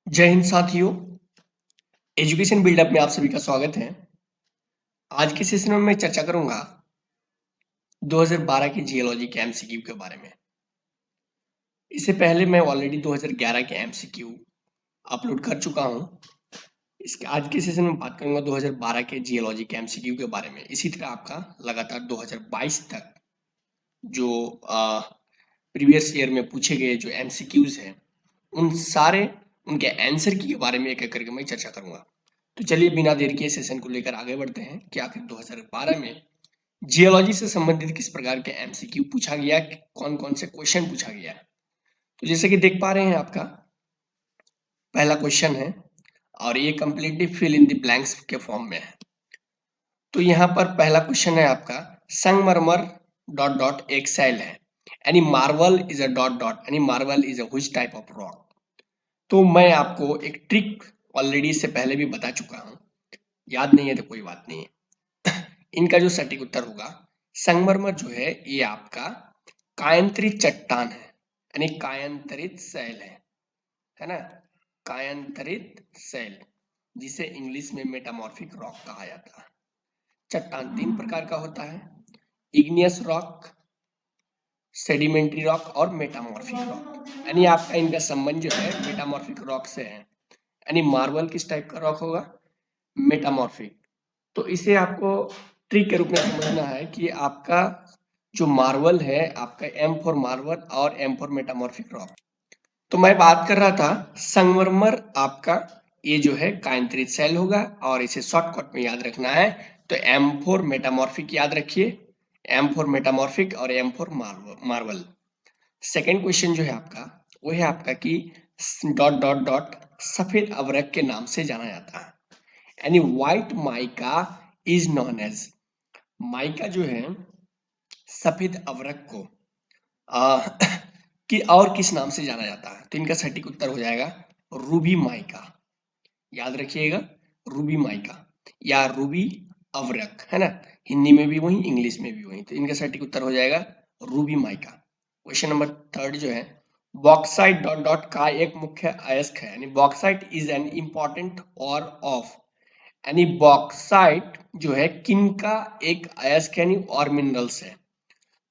जय हिंद साथियों। Education buildup में आप सभी का स्वागत है। आज के सेशन में मैं चर्चा करूंगा 2012 के जियोलॉजी के एमसीक्यू के बारे में। इससे पहले मैं ऑलरेडी 2011 के एमसीक्यू अपलोड कर चुका हूं। इसके आज के सेशन में बात करूंगा 2012 के जियोलॉजी के एमसीक्यू के बारे में। इसी तरह आपका लगातार 2022 तक जो प्रीवियस ईयर में पूछे गए जो एमसीक्यूज हैं उन सारे उनके आंसर के बारे में एक एक करके मैं चर्चा करूंगा। तो चलिए बिना देर किए सेशन को लेकर आगे बढ़ते हैं कि आखिर 2012 में जियोलॉजी से संबंधित किस प्रकार के एमसीक्यू पूछा गया, कौन कौन से क्वेश्चन पूछा गया है। तो जैसे कि देख पा रहे हैं आपका पहला क्वेश्चन है और ये completely fill in the blanks के फॉर्म में है। तो यहाँ पर पहला क्वेश्चन है आपका संगमरमर डॉट डॉट एक सेल है। Any Marvel is a dot dot any Marvel is a which type of rock. तो मैं आपको एक ट्रिक ऑलरेडी इससे पहले भी बता चुका हूँ, याद नहीं है तो कोई बात नहीं है। इनका जो सटीक उत्तर होगा संगमरमर जो है ये आपका कायांतरित चट्टान है, यानी कायांतरित शैल है ना। कायांतरित शैल जिसे इंग्लिश में मेटामॉर्फिक रॉक कहा जाता है। चट्टान तीन प्रकार का होता है, इग्नियस रॉक, सेडिमेंट्री रॉक और मेटामॉर्फिक रॉक। यानी आपका इनका संबंध जो है मेटामॉर्फिक रॉक से है। यानी मार्बल किस टाइप का रॉक होगा, मेटामॉर्फिक। तो इसे आपको ट्रिक के रूप में समझना है कि आपका जो मार्वल है आपका एम फॉर मार्वल और एम फॉर मेटामॉर्फिक रॉक। तो मैं बात कर रहा था संगमरमर आपका ये जो है कायांतरित सेल होगा और इसे शॉर्टकट में याद रखना है। तो एम फॉर मेटामॉर्फिक याद रखिए, एम फॉर मेटामॉर्फिक और M for marble. Second question जो है आपका वो है आपका कि डॉट डॉट डॉट सफेद अवरक के नाम से जाना जाता है। यानी white mica is known as, mica जो है सफेद अवरक को कि और किस नाम से जाना जाता है। तो इनका सटीक उत्तर हो जाएगा रूबी माइका। याद रखिएगा रूबी माइका या रूबी अवरक है ना, हिंदी में भी वही इंग्लिश में भी वही। तो इनका सटीक उत्तर हो जाएगा Ruby mica. Question number third जो है बॉक्साइट डॉट डॉट का एक मुख्य अयस्क है। यानी बॉक्साइट इज एन इंपॉर्टेंट और ऑफ, यानी बॉक्साइट जो है किन का एक अयस्क यानी और मिनरल्स है।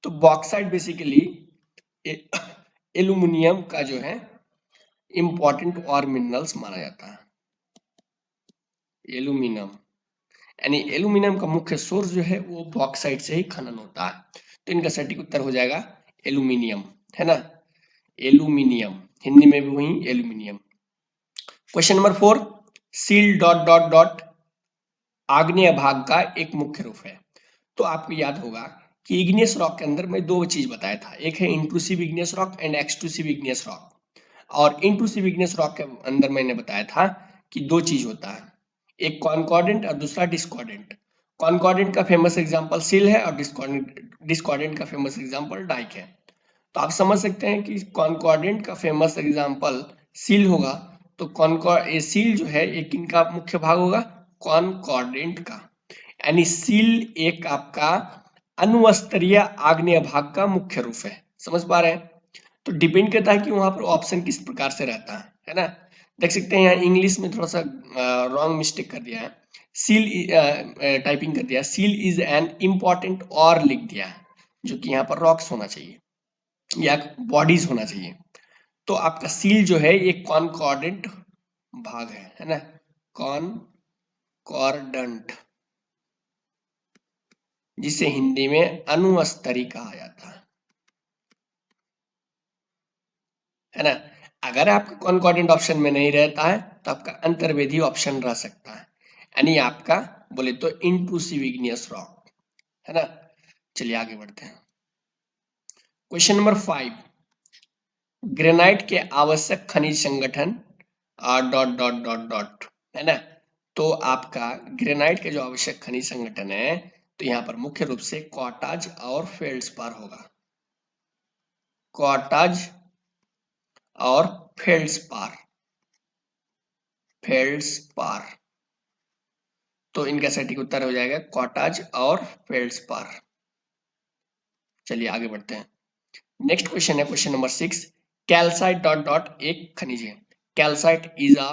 तो बॉक्साइट बेसिकली एल्यूमिनियम का जो है इंपॉर्टेंट और मिनरल्स माना जाता है। एल्यूमिनियम यानी एल्यूमिनियम का मुख्य सोर्स जो है वो बॉक्साइट से ही खनन होता है। तो इनका सटीक उत्तर हो जाएगा एल्यूमिनियम, है ना, एल्यूमिनियम, हिंदी में भी वही aluminium. Question number four seal dot dot dot आग्नेय भाग का एक मुख्य रूप है। तो आपको याद होगा कि इग्नियस रॉक के अंदर मैं दो चीज बताया था, एक है intrusive igneous rock and extrusive igneous rock. और इंट्रूसिव इग्नियस रॉक के अंदर मैंने बताया था कि दो चीज होता है, एक कॉन्कॉर्डेंट और दूसरा डिस्कॉर्डेंट। कॉन्कॉर्डेंट का फेमस एग्जांपल सिल है और डिस्कॉर्डेंट का फेमस एग्जांपल डाइक है। तो आप समझ सकते हैं कि कॉन्कॉर्डेंट का फेमस एग्जांपल सील होगा। तो कॉन्कॉर्ड ये सील जो है एक इनका मुख्य भाग होगा कॉन्कॉर्डेंट का। यानी सील एक आपका अनुस्तरीय आग्नेय भाग का मुख्य रूप है। समझ पा रहे हैं। तो डिपेंड करता है कि वहां पर ऑप्शन किस प्रकार से रहता है ना। देख सकते हैं यहाँ इंग्लिश में थोड़ा सा रॉन्ग मिस्टेक कर दिया है, सील टाइपिंग कर दिया, सील इज एन इम्पॉर्टेंट और लिख दिया है, जो कि यहाँ पर रॉक्स होना चाहिए या बॉडीज होना चाहिए। तो आपका सील जो है ये कॉन्कॉर्डेंट भाग है ना, कॉन्कॉर्डेंट, जिसे हिंदी में अनुस्तरी कहा जाता है ना। अगर आपका कॉन्कॉर्डेंट ऑप्शन में नहीं रहता है तो आपका अंतर्वेदी ऑप्शन रह सकता है, यानी आपका बोले तो इंट्रूसिव इग्नियस रॉक, है ना। चलिए आगे बढ़ते हैं। क्वेश्चन नंबर फाइव ग्रेनाइट के आवश्यक खनिज संगठन डॉट डॉट डॉट डॉट, है ना। तो आपका ग्रेनाइट के जो आवश्यक खनिज संगठन है तो यहाँ पर मुख्य रूप से कॉटाज और फेल्ड्सपार होगा, कॉटाज और फेल्ड्सपार, फेल्ड्सपार। तो इनका सटीक उत्तर हो जाएगा कॉटाज और फेल्ड्सपार। चलिए आगे बढ़ते हैं। नेक्स्ट क्वेश्चन है question number six calcite dot dot एक खनिज है। Calcite is a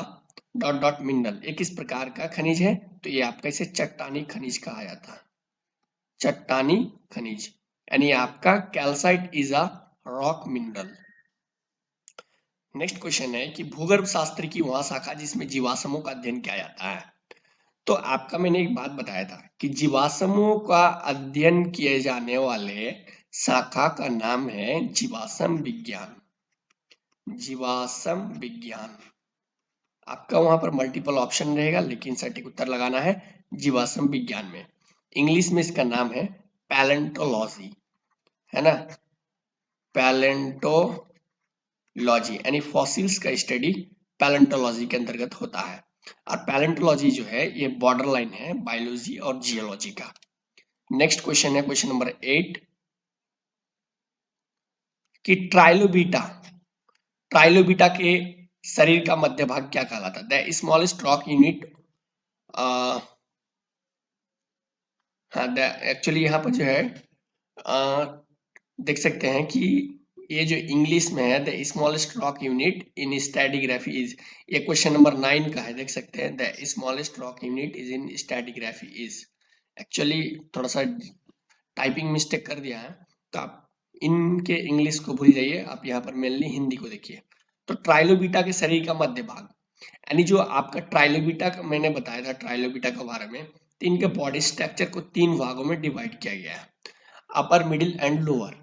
dot dot mineral, ये किस प्रकार का खनिज है? तो ये आपका इसे चट्टानी खनिज कहा जाता है, चट्टानी खनिज, यानी आपका calcite is a rock mineral. Next question है कि भूगर्भ शास्त्र की वह शाखा जिसमें जीवाश्मों का अध्ययन किया जाता है। तो आपका मैंने एक बात बताया था कि जीवाश्मों का अध्ययन किए जाने वाले शाखा का नाम है जीवाश्म विज्ञान, जीवाश्म विज्ञान। आपका वहां पर मल्टीपल ऑप्शन रहेगा, लेकिन सटीक उत्तर लगाना है जीवाश्म विज्ञान में। इंग्लिश में इसका नाम है पैलेंटोलॉजी, है ना, पैलेंटोलॉजी, यानी फॉसिल्स का स्टडी पैलेंटोलॉजी के अंतर्गत होता है। और पैलेंटोलॉजी जो है ये बॉर्डर लाइन है बायोलॉजी और जियोलॉजी का। नेक्स्ट क्वेश्चन है क्वेश्चन नंबर 8 कि ट्राइलोबीटा, ट्राइलोबीटा के शरीर का मध्य भाग क्या कहलाता है? द स्मॉलेस्ट रॉक यूनिट, हाँ एक्चुअली यहाँ पर जो है देख सकते हैं कि ये जो इंग्लिश में है the smallest rock unit in stratigraphy is, ये क्वेश्चन नंबर 9 का है, देख सकते हैं the smallest rock unit is in stratigraphy is. Actually थोड़ा सा टाइपिंग मिस्टेक कर दिया है, तो आप इनके इंग्लिश को भूल जाइए, आप यहाँ पर मेनली हिंदी को देखिए। तो ट्राइलोबीटा के शरीर का मध्य भाग, यानी जो आपका ट्राइलोबीटा का मैंने बताया था ट्राइलोबीटा के बारे में, तो इनके बॉडी स्ट्रक्चर को 3 भागों में डिवाइड किया गया है, अपर मिडिल एंड लोअर।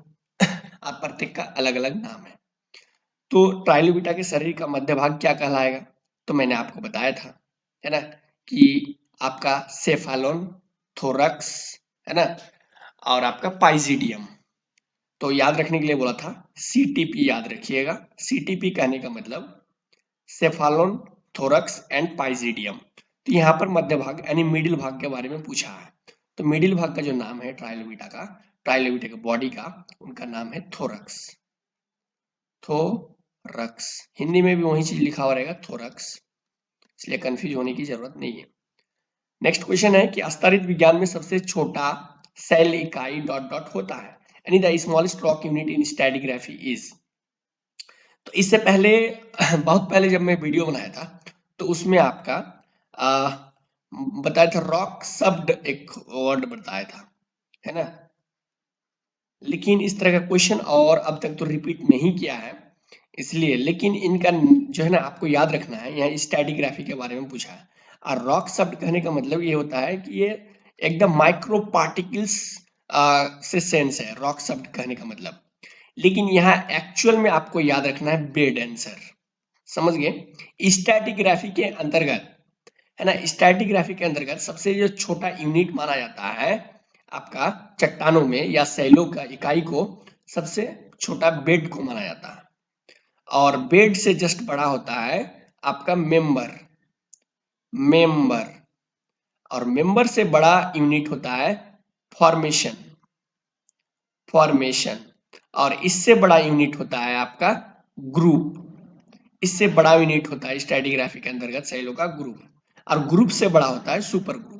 आप प्रत्येक का अलग अलग नाम है। तो ट्राइलोबीटा के शरीर का मध्य भाग क्या कहलाएगा? तो मैंने आपको बताया था, है ना, कि आपका सेफालोन, थोरक्स, है ना, और आपका पाइजिडियम। तो याद रखने के लिए बोला था सीटीपी, याद रखिएगा। सीटीपी कहने का मतलब सेफालोन, थोरक्स एंड पाइजिडियम। तो यहाँ पर मध्य भाग यानी मिडिल भाग के बारे में पूछा है। तो मिडिल भाग का जो नाम है ट्राइलोबीटा का, ट्राइलोबीटा के बॉडी का, उनका नाम है थोरक्स, थोरक्स। हिंदी में भी वही चीज लिखा हुआ रहेगा थोरक्स, इसलिए कंफ्यूज होने की जरूरत नहीं है। नेक्स्ट क्वेश्चन है कि स्तरित विज्ञान में सबसे छोटा सेल इकाई डॉट डॉट होता है, यानी the smallest rock unit in stratigraphy is. तो इससे पहले बहुत पहले जब मैं वीडियो बनाया था तो उसमें आपका बताया था रॉक शब्द, एक वर्ड बताया था, है ना, लेकिन इस तरह का क्वेश्चन और अब तक तो रिपीट नहीं किया है, इसलिए। लेकिन इनका जो है ना आपको याद रखना है, यहाँ स्ट्रैटिग्राफी के बारे में पूछा है। और रॉक शब्द कहने का मतलब ये होता है कि ये एकदम माइक्रो पार्टिकल्स से सेंस है रॉक शब्द कहने का मतलब। लेकिन यहाँ एक्चुअल में आपको याद रखना है बेड आंसर, समझ गए। स्ट्रैटिग्राफी के अंतर्गत, है ना, स्ट्रैटिग्राफी के अंतर्गत सबसे जो छोटा यूनिट माना जाता है आपका चट्टानों में या शैलों का इकाई को, सबसे छोटा बेड को माना जाता है। और बेड से जस्ट बड़ा होता है आपका मेंबर, मेंबर। और मेंबर से बड़ा यूनिट होता है फॉर्मेशन, फॉर्मेशन। और इससे बड़ा यूनिट होता है आपका ग्रुप, इससे बड़ा यूनिट होता है स्ट्रैटिग्राफी के अंतर्गत शैलों का ग्रुप। और ग्रुप से बड़ा होता है सुपर ग्रुप।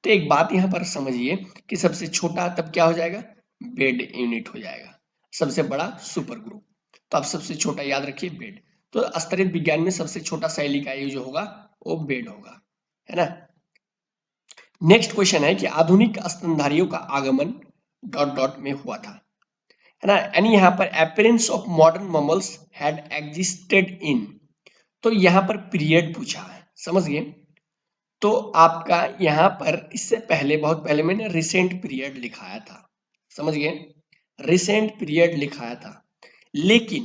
तो एक बात यहाँ पर समझिए कि सबसे छोटा तब क्या हो जाएगा, बेड यूनिट हो जाएगा, सबसे बड़ा सुपर ग्रुप। तो आप सबसे छोटा याद रखिए बेड। तो स्तरित विज्ञान में सबसे छोटा शैल इकाई जो होगा वो बेड होगा, है ना। नेक्स्ट क्वेश्चन है कि आधुनिक स्तनधारियों का आगमन डॉट डॉट में हुआ था, है ना, यानी यहाँ पर appearance of modern mammals had existed in. तो यहाँ पर पीरियड पूछा है, समझ गए। तो आपका यहाँ पर इससे पहले, बहुत पहले मैंने रिसेंट पीरियड लिखाया था, समझ गए, रिसेंट पीरियड लिखाया था। लेकिन,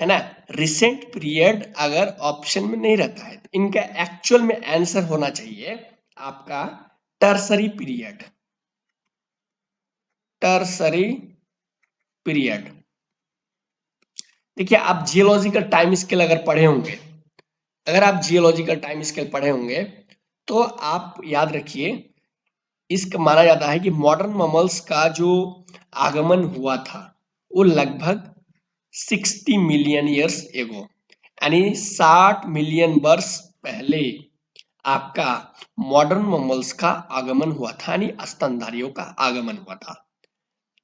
है ना, रिसेंट पीरियड अगर ऑप्शन में नहीं रहता है तो इनका एक्चुअल में आंसर होना चाहिए आपका टर्सरी पीरियड, टर्सरी पीरियड। देखिए आप जियोलॉजिकल टाइम स्केल अगर पढ़े होंगे, अगर आप जियोलॉजिकल टाइम स्केल पढ़े होंगे तो आप याद रखिए, इसका माना जाता है कि मॉडर्न ममल्स का जो आगमन हुआ था वो लगभग 60 मिलियन ईयर्स एगो, यानी 60 मिलियन वर्ष पहले आपका मॉडर्न ममल्स का आगमन हुआ था, यानी स्तनधारियों का आगमन हुआ था।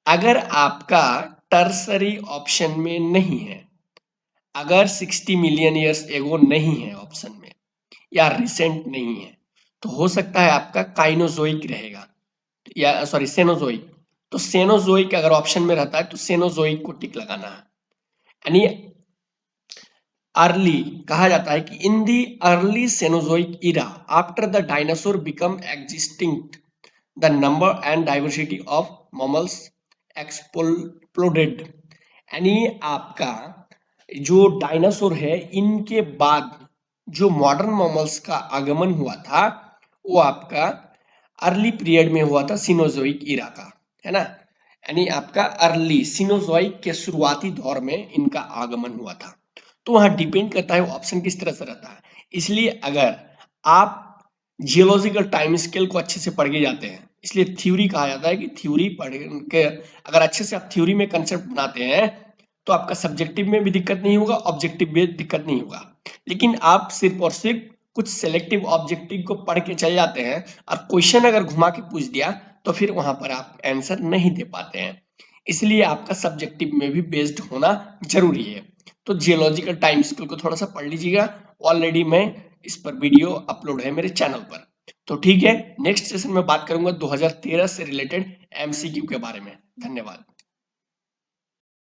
अगर आपका टर्सरी ऑप्शन में नहीं है, अगर 60 मिलियन ईयर्स एगो नहीं है ऑप्शन में या रिसेंट नहीं है तो हो सकता है आपका काइनोजोइक रहेगा या सॉरी सेनोजोइक। तो सेनोजोइक अगर ऑप्शन में रहता है तो सेनोजोइक को टिक लगाना है। यानी अर्ली कहा जाता है कि in the early Cenozoic era after the dinosaur become extinct the number and diversity of mammals exploded. यानी आपका जो डायनासोर है इनके बाद जो मॉडर्न मॉमल्स का आगमन हुआ था वो आपका अर्ली पीरियड में हुआ था सिनोजोइक इरा का, है ना। यानी आपका अर्ली सिनोजोइक के शुरुआती दौर में इनका आगमन हुआ था। तो वहां डिपेंड करता है ऑप्शन किस तरह से रहता है। इसलिए अगर आप जियोलॉजिकल टाइम स्केल को अच्छे से पढ़ के जाते हैं, इसलिए थ्योरी कहा जाता है कि थ्योरी पढ़ के अगर अच्छे से आप थ्योरी में कंसेप्ट बनाते हैं तो आपका सब्जेक्टिव में भी दिक्कत नहीं होगा, ऑब्जेक्टिव में दिक्कत नहीं होगा। लेकिन आप सिर्फ और सिर्फ कुछ सेलेक्टिव ऑब्जेक्टिव को पढ़ के चले जाते हैं और क्वेश्चन अगर घुमा के पूछ दिया तो फिर वहां पर आप आंसर नहीं दे पाते हैं। इसलिए आपका सब्जेक्टिव में भी बेस्ड होना जरूरी है। तो जियोलॉजिकल टाइम स्केल को थोड़ा सा पढ़ लीजिएगा। ऑलरेडी मैं इस पर वीडियो अपलोड है मेरे चैनल पर। तो ठीक है, नेक्स्ट सेशन में बात करूंगा 2013 से रिलेटेड एमसीक्यू के बारे में। धन्यवाद।